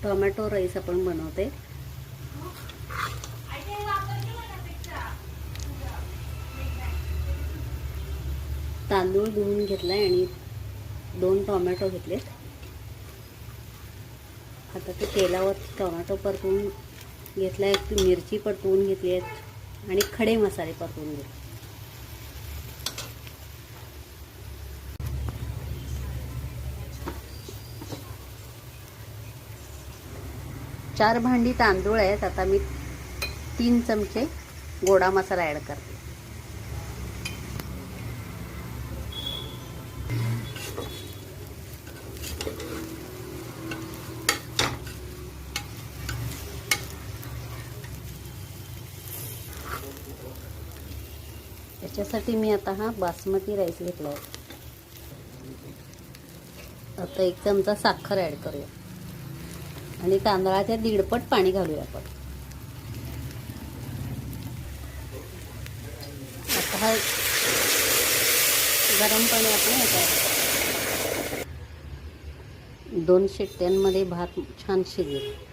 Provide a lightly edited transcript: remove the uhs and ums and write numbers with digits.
Tomato rice आपण बनवते। तांदूळ धुवून घेतलाय आणि 2 टोमॅटो घेतलेत। आता ते तेलावर टोमॅटो परतून घेतलाय, मिरची परतून घेतली आहे आणि खडे मसाले परतून घेतले। 4 भांडी तांदूळ आहेत। आता मी 3 चमचे गोडा मसाला ऍड करते। याच्यासाठी मी आता हा बासमती राईस घेतलाय। आता 1 चमचा साखर ऍड करूया आणि तांदळाच्या 1.5 पट पाणी घालूया आपण। आता हा गरम पाणी आपण ह्याच्यात 2 शिट्ट्यांमध्ये भात छान शिजेल।